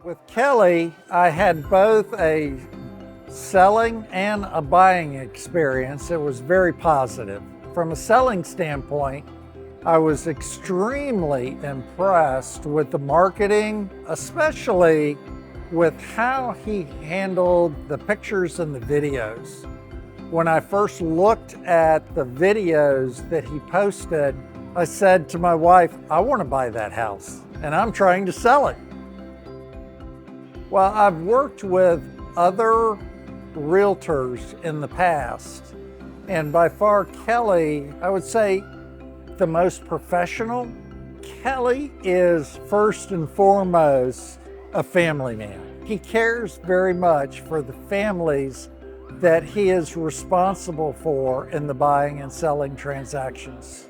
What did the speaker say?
With Kelly, I had both a selling and a buying experience. It was very positive. From a selling standpoint, I was extremely impressed with the marketing, especially with how he handled the pictures and the videos. When I first looked at the videos that he posted, I said to my wife, I want to buy that house and I'm trying to sell it. Well, I've worked with other realtors in the past, and by far Kelly, I would say the most professional. Kelly is first and foremost a family man. He cares very much for the families that he is responsible for in the buying and selling transactions.